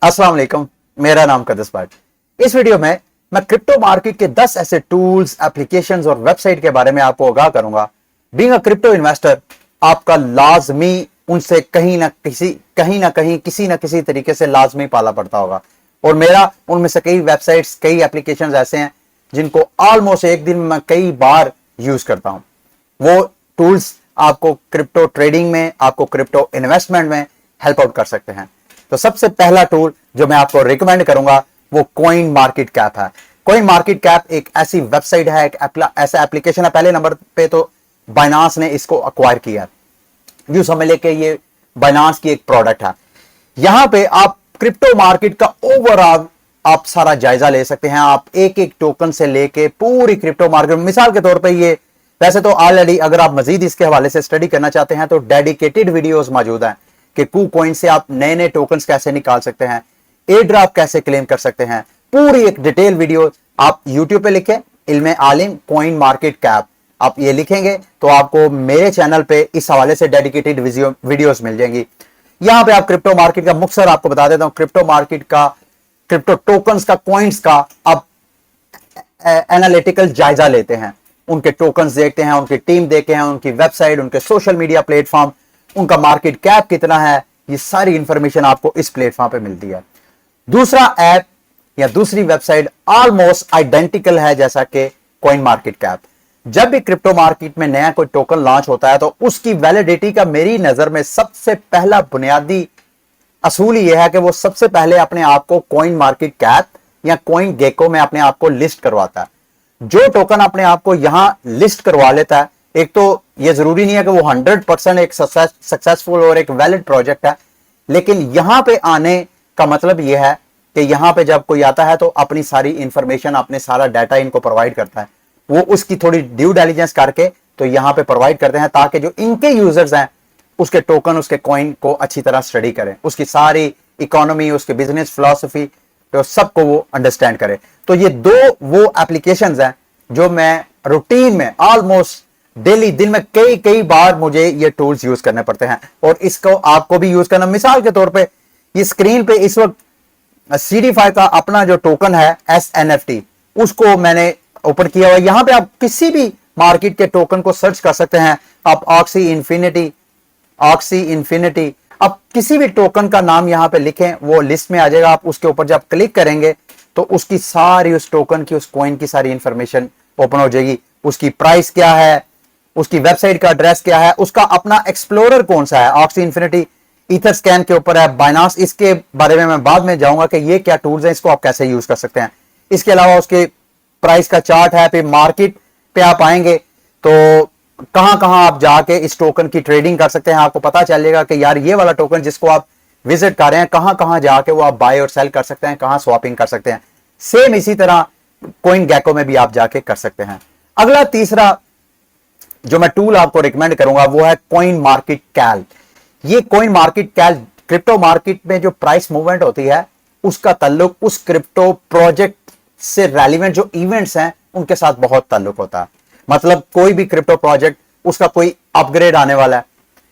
अस्सलाम वालेकुम, मेरा नाम कदस भाट। इस वीडियो में मैं क्रिप्टो मार्केट के 10 ऐसे टूल्स, एप्लीकेशंस और वेबसाइट के बारे में आपको आगाह करूंगा। बीइंग अ क्रिप्टो इन्वेस्टर, आपका लाजमी उनसे कहीं ना कहीं किसी ना किसी तरीके से लाजमी पाला पड़ता होगा। और मेरा उनमें से कई वेबसाइट्स, कई एप्लीकेशंस ऐसे हैं जिनको ऑलमोस्ट एक दिन में कई बार यूज करता हूं। वो टूल्स आपको क्रिप्टो ट्रेडिंग में, आपको क्रिप्टो इन्वेस्टमेंट में हेल्प आउट कर सकते हैं। तो सबसे पहला टूल जो मैं आपको रिकमेंड करूंगा वो कॉइन मार्केट कैप है। कॉइन मार्केट कैप एक ऐसी वेबसाइट है, एक ऐसा एप्लीकेशन है। पहले नंबर पे तो बाइनांस ने इसको अक्वायर किया है। यूं समझ ले कि ये बाइनांस की एक प्रोडक्ट है। यहां पे आप क्रिप्टो मार्केट का ओवरऑल आप सारा जायजा ले सकते हैं। आप एक एक टोकन से लेके पूरी क्रिप्टो मार्केट, मिसाल के तौर पे ये, वैसे तो ऑलरेडी अगर आप मजीद इसके हवाले से स्टडी करना चाहते हैं तो डेडिकेटेड वीडियोस मौजूद हैं कि KuCoin से आप नए नए टोकन्स कैसे निकाल सकते हैं, एयर ड्रॉप कैसे क्लेम कर सकते हैं। पूरी एक डिटेल वीडियो आप YouTube पे लिखें, इल्मे आलिम कॉइन मार्केट कैप, आप ये लिखेंगे तो आपको मेरे चैनल पे इस हवाले से डेडिकेटेड वीडियोस मिल जाएंगी। यहां पे आप क्रिप्टो मार्केट का मुख्तसर आपको बता देता हूं, क्रिप्टो मार्केट का, क्रिप्टो टोकन्स का, कॉइन्स का आप एनालिटिकल जायजा लेते हैं, उनके टोकन्स देखते हैं, उनकी टीम देखते हैं, उनकी वेबसाइट, उनके सोशल मीडिया प्लेटफॉर्म, उनका मार्केट कैप कितना है, ये सारी इंफॉर्मेशन आपको इस प्लेटफॉर्म पे मिलती है। दूसरा ऐप या दूसरी वेबसाइट ऑलमोस्ट आइडेंटिकल है जैसा कि कॉइन मार्केट कैप। जब भी क्रिप्टो मार्केट में नया कोई टोकन लॉन्च होता है तो उसकी वैलिडिटी का मेरी नजर में सबसे पहला बुनियादी असूल यह है कि वो सबसे पहले अपने आप को कॉइन मार्केट कैप या कॉइन गेको में अपने आप को लिस्ट करवाता है। जो टोकन अपने आप को यहां लिस्ट करवा लेता है, एक तो ये जरूरी नहीं है कि वो 100% एक सक्सेसफुल और एक वैलिड प्रोजेक्ट है, लेकिन यहां पे आने का मतलब यह है कि यहां पे जब कोई आता है तो अपनी सारी इंफॉर्मेशन, अपने सारा डाटा इनको प्रोवाइड करता है। वो उसकी थोड़ी ड्यू डिलिजेंस करके तो यहां पे प्रोवाइड करते हैं ताकि जो इनके यूजर्स हैं उसके टोकन, उसके कॉइन को अच्छी तरह स्टडी करें, उसकी सारी इकोनॉमी, उसके बिजनेस फिलॉसफी, तो सबको वो अंडरस्टैंड करें। तो ये दो वो एप्लीकेशंस हैं जो मैं रूटीन में ऑलमोस्ट डेली, दिन में कई बार मुझे ये टूल्स यूज करने पड़ते हैं और इसको आपको भी यूज करना। मिसाल के तौर पे ये स्क्रीन पे इस वक्त CD5 का अपना जो टोकन है SNFT, उसको मैंने ओपन किया हुआ। यहां पे आप किसी भी मार्केट के टोकन को सर्च कर सकते हैं। आप ऑक्सी इन्फिनिटी, आप किसी भी टोकन का नाम यहां पे लिखें, वो लिस्ट में आ जाएगा। आप उसके ऊपर जब क्लिक करेंगे तो उसकी सारी, उस टोकन की, उस कॉइन की सारी इंफॉर्मेशन ओपन हो जाएगी। उसकी प्राइस क्या है, उसकी वेबसाइट का एड्रेस क्या है, उसका अपना एक्सप्लोरर कौन सा है, ऑक्सी इन्फिनिटी ईथर स्कैन के ऊपर है, बाइनांस, इसके बारे में मैं बाद में जाऊंगा कि ये क्या टूल्स हैं, इसको आप कैसे यूज कर सकते हैं। इसके अलावा उसके प्राइस का चार्ट है। फिर मार्केट पे आप आएंगे तो कहां आप जाके इस टोकन की ट्रेडिंग कर सकते हैं। आपको पता चलेगा कि यार ये वाला टोकन जिसको आप विजिट कर रहे हैं, कहां जाके वो आप बाय और सेल कर सकते हैं, कहां स्वैपिंग कर सकते हैं। सेम इसी तरह कॉइन गेको में भी आप जाके कर सकते हैं। अगला तीसरा जो मैं टूल आपको रिकमेंड करूंगा वो है कॉइन मार्केट कैल। ये कॉइन मार्केट कैल क्रिप्टो मार्केट में जो प्राइस मूवमेंट होती है उसका ताल्लुक उस क्रिप्टो प्रोजेक्ट से रेलिवेंट जो इवेंट्स हैं उनके साथ बहुत ताल्लुक होता है। मतलब कोई भी क्रिप्टो प्रोजेक्ट, उसका कोई अपग्रेड आने वाला है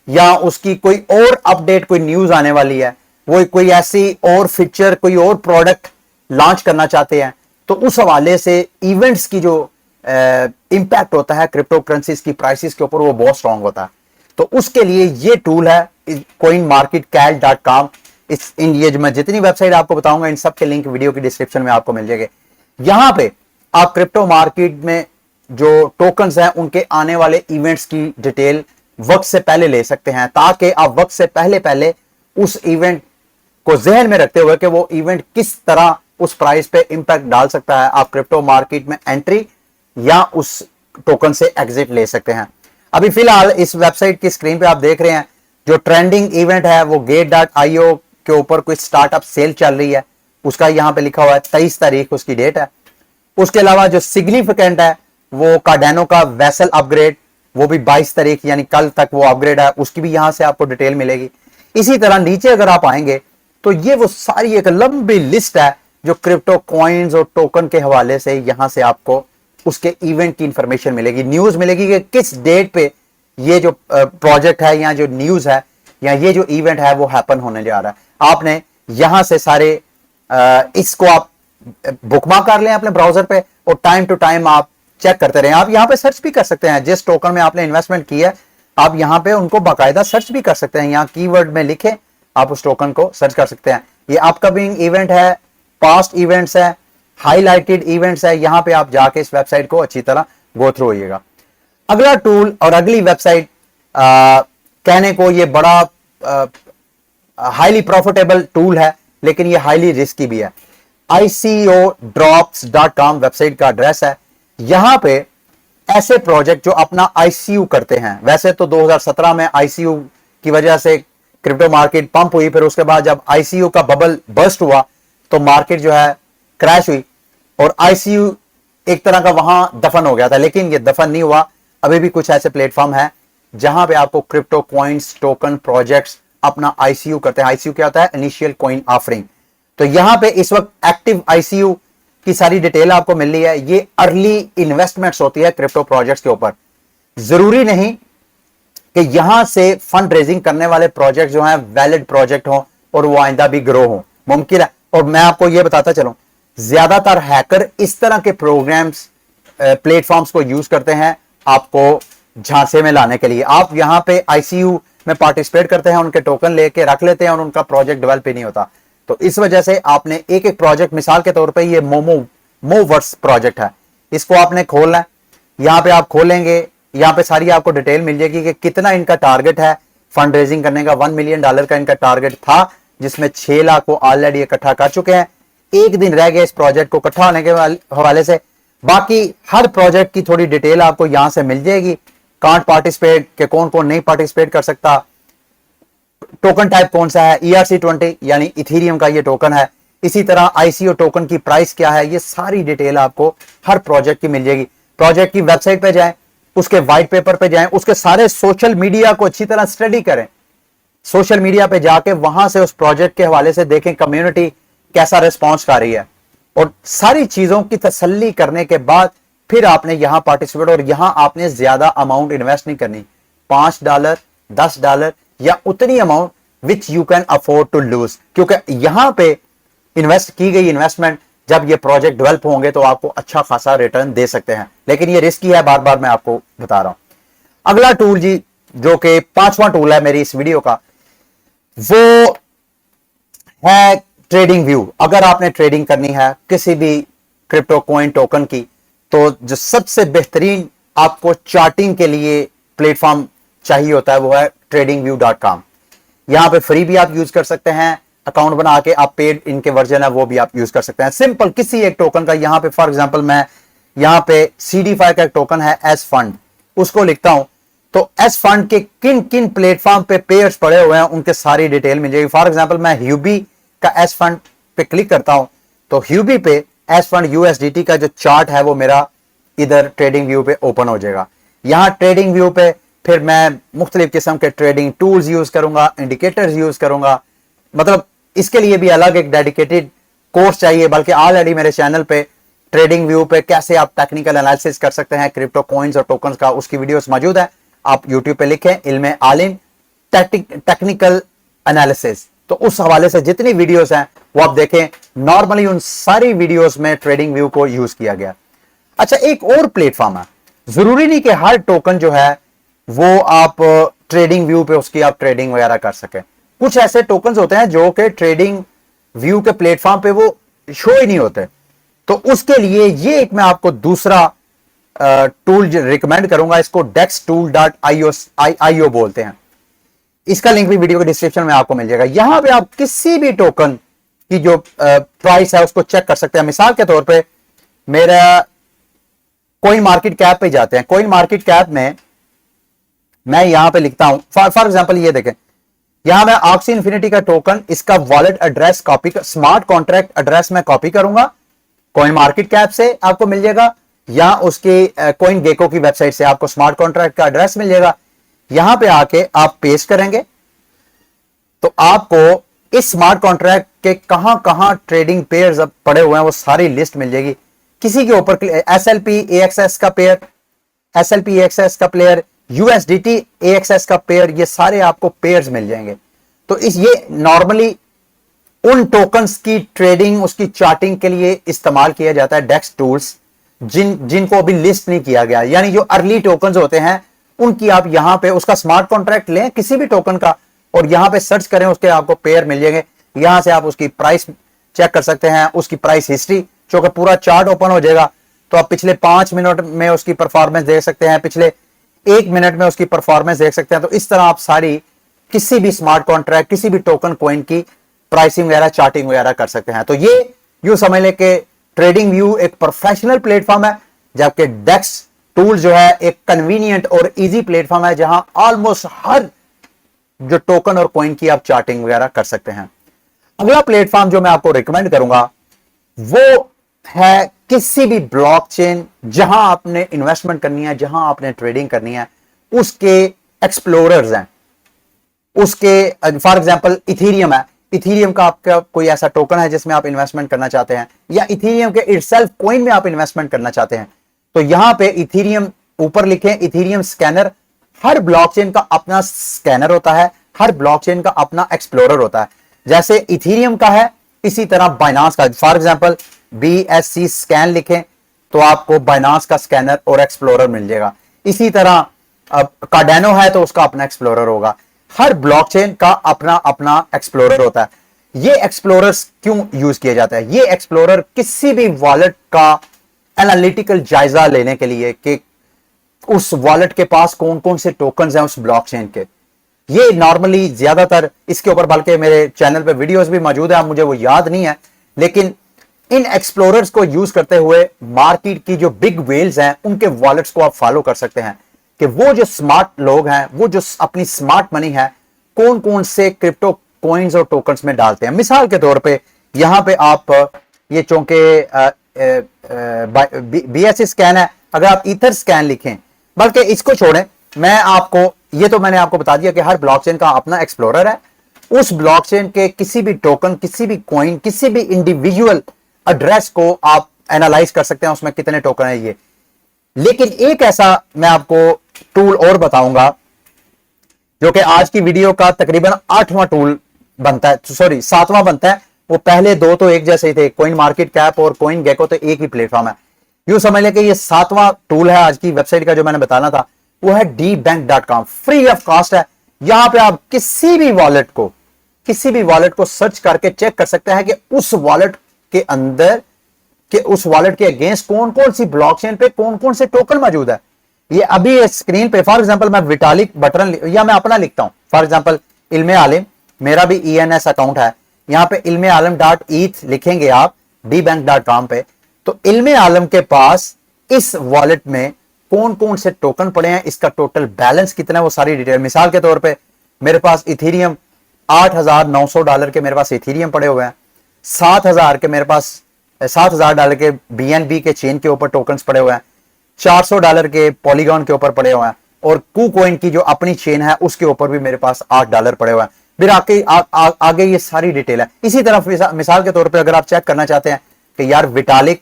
या उसकी कोई और अपडेट, कोई न्यूज आने वाली है, वो कोई ऐसी और फीचर, कोई और प्रोडक्ट लॉन्च करना चाहते हैं, तो उस हवाले से इवेंट्स की जो इंपैक्ट होता है क्रिप्टो करेंसीज की प्राइसेस के ऊपर, वो बहुत स्ट्रांग होता है। तो उसके लिए ये टूल है coinmarketcal.com। ये जो मैं जितनी वेबसाइट आपको बताऊंगा इन सब के लिंक वीडियो की डिस्क्रिप्शन में आपको मिल जाएंगे। यहां पे आप क्रिप्टो मार्केट में जो टोकन्स हैं उनके आने वाले इवेंट्स की डिटेल वक्त से पहले ले सकते हैं, ताकि आप वक्त से पहले उस इवेंट को जहन में रखते हुए कि वो इवेंट किस तरह उस प्राइस पे इंपैक्ट डाल सकता है, आप क्रिप्टो मार्केट में एंट्री या उस टोकन से एग्जिट ले सकते हैं। अभी फिलहाल इस वेबसाइट की स्क्रीन पे आप देख रहे हैं जो ट्रेंडिंग इवेंट है वो gate.io के ऊपर कोई स्टार्टअप सेल चल रही है, उसका यहां पे लिखा हुआ है 23 तारीख उसकी डेट है। उसके अलावा जो सिग्निफिकेंट है वो कार्डानो का वेसल अपग्रेड, वो भी 22 तारीख यानी कल तक वो अपग्रेड है, उसकी भी यहां से आपको डिटेल मिलेगी। इसी तरह नीचे अगर आप आएंगे तो ये वो सारी एक लंबी लिस्ट है जो क्रिप्टो कॉइन्स और टोकन के हवाले से यहां से आपको उसके इवेंट की इंफॉर्मेशन मिलेगी, न्यूज मिलेगी कि किस डेट पे ये जो प्रोजेक्ट है या जो न्यूज है या ये जो इवेंट है वो हैपन होने जा रहा है। आपने यहां से सारे इसको आप बुकमार्क कर लें अपने ब्राउजर पे और टाइम टू टाइम आप चेक करते रहें। आप यहां पे सर्च भी कर सकते हैं, जिस टोकन में आपने इन्वेस्टमेंट की है आप यहां पे उनको बाकायदा सर्च भी कर सकते हैं। यहां कीवर्ड में लिखे आप उस टोकन को सर्च कर सकते हैं। ये अपकमिंग इवेंट है, पास्ट इवेंट्स है, हाईलाइटेड इवेंट्स है, यहां पे आप जाके इस वेबसाइट को अच्छी तरह गो थ्रू होइएगा। अगला टूल और अगली वेबसाइट कहने को ये बड़ा हाईली प्रॉफिटेबल टूल है, लेकिन ये हाईली रिस्की भी है। ICOdrops.com वेबसाइट का एड्रेस है। यहां पे ऐसे प्रोजेक्ट जो अपना ICO करते हैं, वैसे तो 2017 में ICO की वजह से क्रिप्टो मार्केट पंप हुई, फिर उसके बाद जब ICO का बबल बर्स्ट हुआ तो मार्केट जो है क्रैश हुई और ICO एक तरह का वहां दफन हो गया था, लेकिन ये दफन नहीं हुआ। अभी भी कुछ ऐसे प्लेटफॉर्म है जहां पे आपको क्रिप्टो कॉइन्स, टोकन, प्रोजेक्ट्स अपना ICO करते हैं। ICO क्या होता है? Initial coin offering. तो यहां पे इस वक्त एक्टिव ICO की सारी डिटेल आपको मिल रही है। ये अर्ली इन्वेस्टमेंट्स होती है क्रिप्टो प्रोजेक्ट्स के ऊपर। जरूरी नहीं कि यहां से फंड रेजिंग करने वाले प्रोजेक्ट जो हैं वैलिड प्रोजेक्ट हो और वो आइंदा भी ग्रो हो, मुमकिन है। और मैं आपको यह बताता चलूं, ज्यादातर हैकर इस तरह के प्रोग्राम्स, प्लेटफॉर्म्स को यूज करते हैं आपको झांसे में लाने के लिए। आप यहां पे ICO में पार्टिसिपेट करते हैं, उनके टोकन लेके रख लेते हैं और उनका प्रोजेक्ट डेवलप ही नहीं होता। तो इस वजह से आपने एक एक प्रोजेक्ट, मिसाल के तौर पे ये मोवर्स प्रोजेक्ट है, इसको आपने खोलना है। यहां पे आप खोलेंगे, यहां पे सारी आपको डिटेल मिल जाएगी कि कितना इनका टारगेट है फंड रेजिंग करने का। $1 मिलियन का इनका टारगेट था, जिसमें 6 लाख को ऑलरेडी इकट्ठा कर चुके हैं। एक दिन रह गया इस प्रोजेक्ट को इकट्ठा होने के हवाले से। बाकी हर प्रोजेक्ट की थोड़ी डिटेल आपको यहां से मिल जाएगी। कांट पार्टिसिपेट के कौन कौन नहीं पार्टिसिपेट कर सकता, टोकन टाइप कौन सा है, ERC20 यानी इथेरियम का ये टोकन है। इसी तरह ICO टोकन की प्राइस क्या है, ये सारी डिटेल आपको हर प्रोजेक्ट की मिल जाएगी। प्रोजेक्ट की वेबसाइट पे जाएं, उसके व्हाइट पेपर पे जाएं, उसके सारे सोशल मीडिया को अच्छी तरह स्टडी करें। सोशल मीडिया पे जाके वहां से उस प्रोजेक्ट के हवाले से देखें कम्युनिटी कैसा रिस्पॉन्स कर रही है, और सारी चीजों की तसल्ली करने के बाद फिर आपने यहां पार्टिसिपेट। और यहां आपने ज्यादा अमाउंट इन्वेस्ट नहीं करनी, $5, $10 या उतनी amount which you can afford to lose, क्योंकि यहां पे इन्वेस्ट की गई इन्वेस्टमेंट जब ये प्रोजेक्ट डेवलप होंगे तो आपको अच्छा खासा रिटर्न दे सकते हैं, लेकिन ये रिस्की है, बार बार मैं आपको बता रहा हूं। अगला टूल जी, जो कि 5वां टूल है मेरी इस वीडियो का, वो है ट्रेडिंग व्यू। अगर आपने ट्रेडिंग करनी है किसी भी क्रिप्टो कॉइन टोकन की, तो जो सबसे बेहतरीन आपको चार्टिंग के लिए प्लेटफॉर्म चाहिए होता है वो है tradingview.com। यहां पे फ्री भी आप यूज कर सकते हैं, अकाउंट बना के आप पेड इनके वर्जन है वो भी आप यूज कर सकते हैं। सिंपल किसी एक टोकन का, यहां पे फॉर एग्जांपल मैं यहां पे CD5 का एक टोकन है एस फंड, उसको लिखता हूं तो एस फंड के किन किन प्लेटफॉर्म पे पेयर्स पड़े हुए हैं उनके सारी डिटेल मिल जाएगी। फॉर एग्जांपल मैं ह्यूबी का एस फंड पे क्लिक करता हूं तो ह्यूबी पे एस फंड USDT का जो चार्ट है वो मेरा इधर ट्रेडिंग व्यू पे ओपन हो जाएगा। यहां ट्रेडिंग व्यू पे फिर मैं मुख्तलिफ किस्म के ट्रेडिंग टूल्स यूज करूंगा, इंडिकेटर्स यूज करूंगा। मतलब इसके लिए भी अलग एक डेडिकेटेड कोर्स चाहिए, बल्कि ऑलरेडी मेरे चैनल पे ट्रेडिंग व्यू पे कैसे आप टेक्निकल एनालिसिस कर सकते हैं क्रिप्टो कॉइन्स और टोकन्स का, उसकी वीडियोस मौजूद है। आप यूट्यूब पे लिखें इल्म आलिम टेक्निकल एनालिसिस, तो उस हवाले से जितनी वीडियोस हैं वो आप देखें। नॉर्मली उन सारी वीडियोस में ट्रेडिंग व्यू को यूज किया गया। अच्छा, एक और प्लेटफॉर्म है, जरूरी नहीं कि हर टोकन जो है वो आप ट्रेडिंग व्यू पे उसकी आप ट्रेडिंग वगैरह कर सकें। कुछ ऐसे टोकन्स होते हैं जो कि ट्रेडिंग व्यू के प्लेटफॉर्म पे वो शो ही नहीं होते, तो उसके लिए ये एक मैं आपको दूसरा टूल रिकमेंड करूंगा। इसको dextool.io बोलते हैं। इसका लिंक भी वीडियो के डिस्क्रिप्शन में आपको मिल जाएगा। यहां पे आप किसी भी टोकन की जो प्राइस है उसको चेक कर सकते हैं। मिसाल के तौर पे मेरा कॉइन मार्केट कैप पे जाते हैं, कॉइन मार्केट कैप में मैं यहां पे लिखता हूं फॉर एग्जांपल ये देखें, यहां मैं ऑक्सी इन्फिनिटी का टोकन, इसका wallet address copy, smart contract address में कॉपी करूंगा, कॉइन मार्केट कैप से आपको मिल जाएगा, या उसके कॉइन गेको की वेबसाइट से आपको स्मार्ट कॉन्ट्रैक्ट का एड्रेस मिल जाएगा। यहां पे आके आप पेस्ट करेंगे तो आपको इस स्मार्ट कॉन्ट्रैक्ट के कहां कहां ट्रेडिंग पेयर्स अब पड़े हुए हैं वो सारी लिस्ट मिल जाएगी। किसी के ऊपर SLP AXS का पेयर, SLP AXS का प्लेयर, USDT AXS का पेयर, ये सारे आपको पेयर्स मिल जाएंगे। तो इस ये नॉर्मली उन टोकन्स की ट्रेडिंग, उसकी चार्टिंग के लिए इस्तेमाल किया जाता है डेक्स टूल्स, जिनको अभी लिस्ट नहीं किया गया, यानी जो अर्ली टोकन्स होते हैं उनकी आप यहां पे उसका स्मार्ट कॉन्ट्रैक्ट लें किसी भी टोकन का और यहां पे सर्च करें, उसके आपको पेयर मिल जाएंगे। यहां से आप उसकी प्राइस चेक कर सकते हैं, उसकी प्राइस हिस्ट्री, जो कि पूरा चार्ट ओपन हो जाएगा, तो आप पिछले 5 मिनट में उसकी परफॉर्मेंस देख सकते हैं, पिछले 1 मिनट में उसकी परफॉर्मेंस देख सकते हैं। तो इस तरह आप सारी किसी भी स्मार्ट कॉन्ट्रैक्ट, किसी भी टोकन कॉइन की प्राइसिंग वगैरह, चार्टिंग वगैरह कर सकते हैं। तो ये यूं समझ लें कि ट्रेडिंग व्यू एक प्रोफेशनल प्लेटफॉर्म है, जबकि डेक्स टूल जो है एक कन्वीनियंट और इजी प्लेटफॉर्म है, जहां ऑलमोस्ट हर जो टोकन और कॉइन की आप चार्टिंग वगैरह कर सकते हैं। अगला प्लेटफॉर्म जो मैं आपको रिकमेंड करूंगा वो है किसी भी ब्लॉकचेन जहां आपने इन्वेस्टमेंट करनी है, जहां आपने ट्रेडिंग करनी है, उसके एक्सप्लोरर्स हैं, उसके फॉर एग्जांपल इथेरियम है, इथेरियम का आपका कोई ऐसा टोकन है जिसमें आप इन्वेस्टमेंट करना चाहते हैं, या इथेरियम के इटसेल्फ कॉइन में आप इन्वेस्टमेंट करना चाहते हैं, तो यहां पे इथेरियम ऊपर लिखें, इथेरियम स्कैनर। हर ब्लॉकचेन का अपना स्कैनर होता है, हर ब्लॉकचेन का अपना एक्सप्लोरर होता है। जैसे इथेरियम का है, इसी तरह बाइनांस का, फॉर एग्जांपल BSC स्कैन लिखें तो आपको बाइनांस का स्कैनर और एक्सप्लोरर मिल जाएगा। इसी तरह कार्डानो है तो उसका अपना एक्सप्लोरर होगा। हर ब्लॉकचेन का अपना अपना एक्सप्लोरर होता है। ये एक्सप्लोरर्स क्यों यूज किए जाते हैं? ये एक्सप्लोरर किसी भी वॉलेट का एनालिटिकल जायजा लेने के लिए कि उस वॉलेट के पास कौन कौन से टोकन्स हैं उस ब्लॉकचेन के, ये नॉर्मली ज्यादातर इसके ऊपर, बल्कि मेरे चैनल पे वीडियोस भी मौजूद है, मुझे वो याद नहीं है, लेकिन इन एक्सप्लोरर्स को यूज करते हुए मार्केट की जो बिग वेल्स हैं उनके वॉलेट्स को आप फॉलो कर सकते हैं कि वो जो स्मार्ट लोग हैं, वो जो अपनी स्मार्ट मनी है कौन कौन से क्रिप्टो कॉइन्स और टोकन्स में डालते हैं। मिसाल के तौर पे यहां पे आप ये चूंकि BSC स्कैन है, अगर आप ईथर स्कैन लिखें, बल्कि इसको छोड़ें, मैं आपको ये तो मैंने आपको बता दिया कि हर ब्लॉकचेन का अपना एक्सप्लोरर है, उस ब्लॉकचेन के किसी भी टोकन, किसी भी कॉइन, किसी भी इंडिविजुअल एड्रेस को आप एनालाइज कर सकते हैं उसमें कितने टोकन है ये। लेकिन एक ऐसा मैं आपको टूल और बताऊंगा जो कि आज की वीडियो का तकरीबन 8वां टूल बनता है, सॉरी 7वां बनता है। वो पहले 2 तो एक जैसे ही थे, कॉइन मार्केट कैप और कॉइन गेको तो एक ही प्लेटफॉर्म है। यूं समझ लें कि ये 7वां टूल है आज की वेबसाइट का जो मैंने बताना था, वो है dbank.com, फ्री ऑफ कॉस्ट है। यहां पे आप किसी भी वॉलेट को सर्च करके चेक कर सकते हैं कि उस वॉलेट के अंदर कि उस वॉलेट के अगेंस्ट कौन कौन सी ब्लॉकचेन पे कौन कौन से टोकन मौजूद है। ये अभी स्क्रीन पे फॉर एग्जांपल मैं विटालिक बटरन या मैं अपना लिखता हूं, फॉर एग्जांपल इल्मे आलिम, मेरा भी ENS अकाउंट है, यहां पे इल्मे आलम .eth लिखेंगे आप dbank.com पे, तो इल्मे आलम के पास इस वॉलेट में कौन कौन से टोकन पड़े हैं, इसका टोटल बैलेंस कितना है, वो सारी डिटेल। मिसाल के तौर पे मेरे पास इथेरियम $8,900 के मेरे पास इथेरियम पड़े हुए हैं, $7,000 के मेरे पास $7,000 के BNB के चेन के ऊपर टोकन्स पड़े हुए हैं, $400 के पॉलीगॉन के ऊपर पड़े हुए हैं, और KuCoin की जो अपनी चेन है उसके ऊपर भी मेरे पास $8 पड़े हुए हैं। फिर आगे ये सारी डिटेल है। इसी तरह मिसाल के तौर पे अगर आप चेक करना चाहते हैं कि यार विटालिक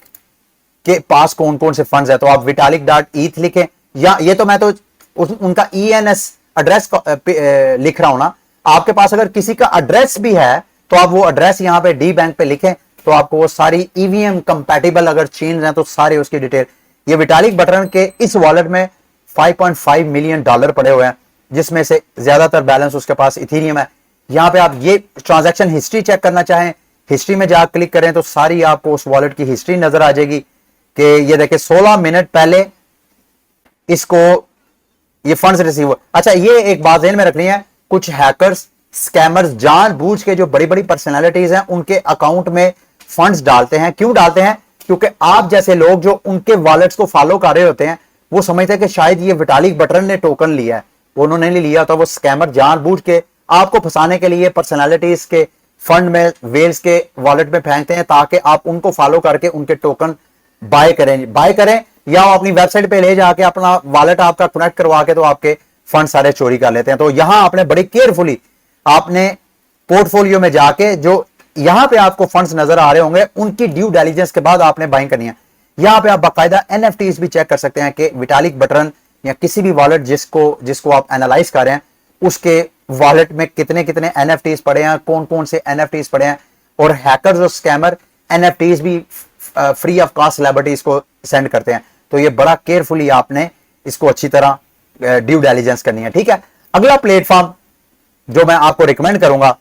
के पास कौन कौन से फंड्स है, तो आप vitalik.eth लिखें, या ये तो मैं तो उनका ENS एड्रेस लिख रहा हूं ना, आपके पास अगर किसी का एड्रेस भी है तो आप वो एड्रेस यहां पे dbank पे लिखें तो आपको वो सारी EVM कंपैटिबल अगर चेन हैं तो सारे उसकी डिटेल। ये विटालिक बटरन के इस वॉलेट में $5.5 मिलियन पड़े हुए हैं, जिसमें से ज्यादातर बैलेंस उसके पास इथेरियम है। यहां पे आप ये ट्रांजैक्शन हिस्ट्री चेक करना चाहें, हिस्ट्री में जाकर क्लिक करें तो सारी आपको उस वॉलेट की हिस्ट्री नजर आ जाएगी कि ये देखिए 16 मिनट पहले इसको ये फंड्स रिसीव हुए। अच्छा, ये एक बात ध्यान में रखनी है, कुछ हैकर्स, स्कैमर्स जानबूझ के जो बड़ी बड़ी पर्सनालिटीज हैं उनके अकाउंट में फंड्स डालते हैं। क्यों डालते हैं? क्योंकि आप जैसे लोग जो उनके वॉलेट्स को फॉलो कर रहे होते हैं वो समझते हैं कि शायद ये विटालिक बटरन ने टोकन लिया है, वो उन्होंने नहीं लिया, तो वो स्कैमर जानबूझ के आपको फंसाने के लिए पर्सनालिटीज के फंड में, वेल्स के वॉलेट में फेंकते हैं ताकि आप उनको फॉलो करके उनके टोकन बाय करें या अपनी वेबसाइट पे ले जाके अपना वॉलेट आपका कनेक्ट करवा के तो आपके फंड सारे चोरी कर लेते हैं। तो यहां आपने बड़ी केयरफुली आपने पोर्टफोलियो में जाके जो यहां पे आपको फंड्स नजर आ रहे होंगे उनकी ड्यू डिलिजेंस के बाद आपने बाइंग करनी है। यहां पे आप बाकायदा NFTs भी चेक कर सकते हैं कि विटालिक बटरन या किसी भी वॉलेट जिसको आप एनालाइज कर रहे हैं उसके वॉलेट में कितने कितने NFTs पड़े हैं, कौन कौन से NFTs पड़े हैं। और हैकर्स और स्कैमर एनएफटीज भी फ्री ऑफ कॉस्ट सेलिब्रिटीज को सेंड करते हैं। तो ये बड़ा केयरफुली आपने इसको अच्छी तरह ड्यू डिलिजेंस करनी है, ठीक है। अगला प्लेटफॉर्म जो मैं आपको रिकमेंड करूंगा,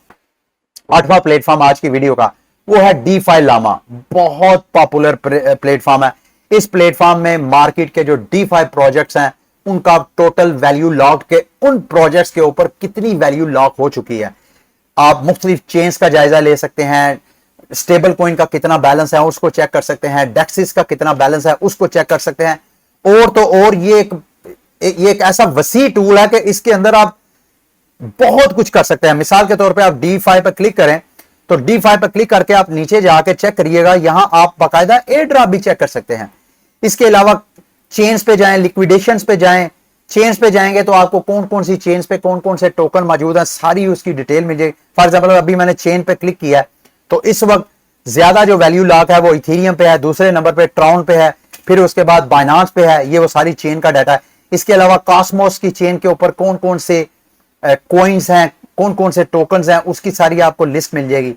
8वां प्लेटफॉर्म आज की वीडियो का, वो है डीफाई लामा। बहुत पॉपुलर प्लेटफॉर्म है। इस प्लेटफॉर्म में मार्केट के जो डीफाई प्रोजेक्ट्स हैं उनका टोटल वैल्यू लॉक के, उन प्रोजेक्ट्स के ऊपर कितनी वैल्यू लॉक हो चुकी है, आप मुख्तलिफ चेन्स का जायजा ले सकते हैं, स्टेबल कॉइन का कितना बैलेंस है उसको चेक कर सकते हैं, डेक्सिस का कितना बैलेंस है उसको चेक कर सकते हैं। और तो और ये एक ऐसा वसी टूल है कि इसके अंदर आप बहुत कुछ कर सकते हैं। मिसाल के तौर पे आप D5 पर क्लिक करें तो D5 पर क्लिक करके आप नीचे जाके चेक करिएगा, यहां आप बाकायदा एयर ड्रॉप भी चेक कर सकते हैं। इसके अलावा चेन्स पे जाएं, लिक्विडेशंस पे जाएं। चेन्स पे जाएंगे तो आपको कौन कौन सी चेन्स पे कौन कौन से टोकन मौजूद है सारी उसकी डिटेल मिल जाएगी। फॉर एग्जांपल अभी मैंने चेन पे क्लिक किया है तो इस वक्त ज्यादा जो वैल्यू लॉक है वो इथेरियम पे है, दूसरे नंबर पे ट्रॉन पे है, फिर उसके बाद बाइनांस पे है। ये वो सारी चेन का डाटा है। इसके अलावा कॉस्मोस की चेन के ऊपर कौन कौन से कॉइन्स हैं, कौन कौन से टोकन्स हैं, उसकी सारी आपको लिस्ट मिल जाएगी।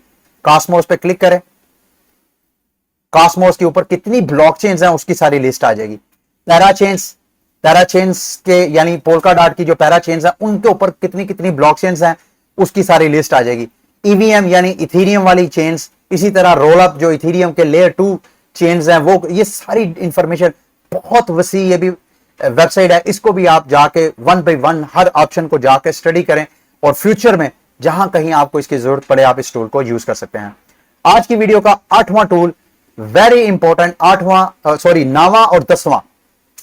कॉस्मोस पे क्लिक करें, कॉस्मोस के ऊपर कितनी ब्लॉकचेन्स हैं उसकी सारी लिस्ट आ जाएगी। पैराचेन्स के यानी पोल्का डॉट की जो पैराचेन्स हैं उनके ऊपर कितनी कितनी ब्लॉकचेन्स हैं उसकी सारी लिस्ट आ जाएगी। ईवीएम यानी इथेरियम वाली चेन्स, इसी तरह रोल अप जो इथेरियम के लेयर 2 चेन्स हैं वो, ये सारी इंफॉर्मेशन बहुत वसी ये भी वेबसाइट है। इसको भी आप जाके 1 by 1 हर ऑप्शन को जाके स्टडी करें और फ्यूचर में जहां कहीं आपको इसकी जरूरत पड़े आप इस टूल को यूज कर सकते हैं। आज की वीडियो का 8वां टूल वेरी इंपॉर्टेंट, 9वां और 10वां,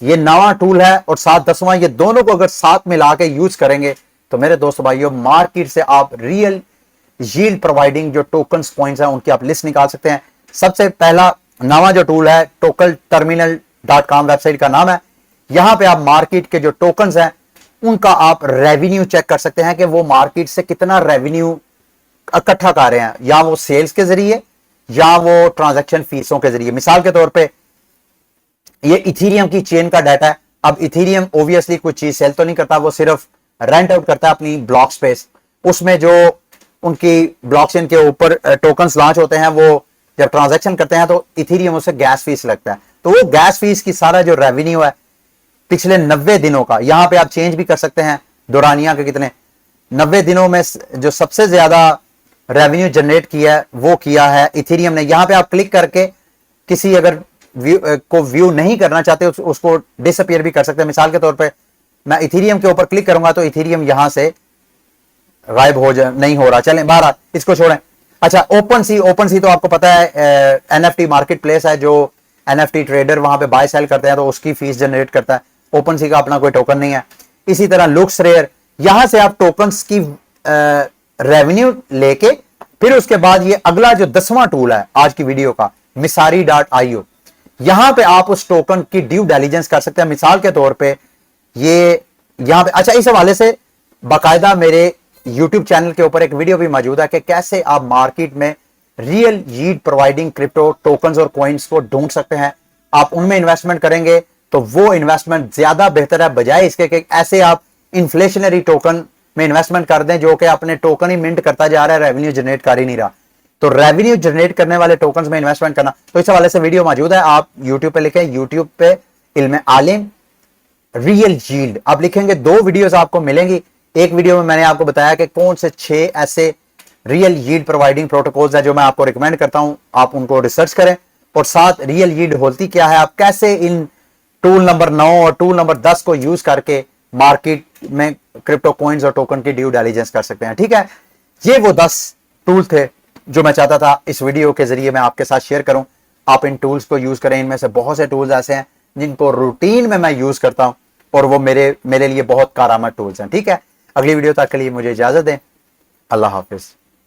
ये 9वां टूल है और साथ 10वां, ये दोनों को अगर साथ मिला के यूज करेंगे तो मेरे दोस्त भाइयों मार्केट से आप रियल यील्ड प्रोवाइडिंग जो टोकन्स पॉइंट्स हैं उनकी आप लिस्ट निकाल सकते हैं। सबसे पहला 9वां जो टूल है tokenterminal.com वेबसाइट का नाम है। यहां पे आप मार्केट के जो टोकन्स हैं उनका आप रेवेन्यू चेक कर सकते हैं कि वो मार्केट से कितना रेवेन्यू इकट्ठा कर रहे हैं, या वो सेल्स के जरिए या वो ट्रांजैक्शन फीसों के जरिए। मिसाल के तौर पे ये इथेरियम की चेन का डाटा है। अब इथेरियम ऑब्वियसली कोई चीज सेल तो नहीं करता, वो सिर्फ रेंट आउट करता है अपनी ब्लॉक स्पेस। उसमें जो उनकी ब्लॉकचेन के ऊपर टोकन्स लॉन्च होते हैं वो जब ट्रांजैक्शन करते हैं तो इथेरियम उसे गैस फीस लगता है। तो वो गैस फीस की सारा जो रेवेन्यू है पिछले 90 दिनों का, यहां पे आप चेंज भी कर सकते हैं दौरानिया के कितने 90 दिनों में जो सबसे ज्यादा रेवेन्यू जनरेट किया है वो किया है इथेरियम ने। यहां पे आप क्लिक करके किसी अगर व्यू नहीं करना चाहते उसको डिसअपीयर भी कर सकते हैं। मिसाल के तौर पे मैं इथेरियम के ऊपर क्लिक करूंगा तो इथेरियम यहां से गायब नहीं हो रहा। चलें बाहर इसको छोड़ें। अच्छा, ओपन सी तो आपको पता है एनएफटी मार्केट प्लेस है, जो एनएफटी ट्रेडर वहां पे बाय सेल करते हैं तो उसकी फीस जनरेट करता है। ओपन सी का अपना कोई टोकन नहीं है। इसी तरह लुक्स रेयर, यहां से आप टोकन्स की रेवेन्यू लेके फिर उसके बाद ये अगला जो 10वां टूल है आज की वीडियो का misari.io, यहां पे आप उस टोकन की ड्यू डिलिजेंस कर सकते हैं। मिसाल के तौर पे ये यहां पे, अच्छा इस हवाले से बाकायदा मेरे YouTube चैनल के ऊपर एक वीडियो भी मौजूद है कि कैसे आप मार्केट में real yield providing crypto tokens और कॉइन्स को ढूंढ सकते हैं। आप उनमें इन्वेस्टमेंट करेंगे तो वो इन्वेस्टमेंट ज्यादा बेहतर है बजाय इसके कि ऐसे आप इन्फ्लेशनरी टोकन में इन्वेस्टमेंट कर दें जो कि अपने टोकन ही मिंट करता जा रहा है, रेवेन्यू जनरेट कर ही नहीं रहा। तो रेवेन्यू जनरेट करने वाले टोकन्स में इन्वेस्टमेंट करना, तो इस हवाले से वीडियो मौजूद है। आप यूट्यूब पे लिखें, यूट्यूब पे इल्म आलिम रियल यील्ड आप लिखेंगे, 2 वीडियोस आपको मिलेंगी। एक वीडियो में मैंने आपको बताया कि कौन से 6 ऐसे रियल यील्ड प्रोवाइडिंग प्रोटोकॉल्स है जो मैं आपको रिकमेंड करता हूं, आप उनको रिसर्च करें। और साथ रियल यील्ड होती क्या है, आप कैसे इन टूल नंबर 9 और टूल नंबर 10 को यूज करके मार्केट में क्रिप्टो कॉइन्स और टोकन की ड्यू डिलिजेंस कर सकते हैं। ठीक है, ये वो 10 टूल थे जो मैं चाहता था इस वीडियो के जरिए मैं आपके साथ शेयर करूं। आप इन टूल्स को यूज करें। इनमें से बहुत से टूल्स ऐसे हैं जिनको रूटीन में मैं यूज करता हूं और वो मेरे लिए बहुत कारआमद टूल्स हैं। ठीक है, अगली वीडियो तक के लिए मुझे इजाजत दें। अल्लाह हाफिज।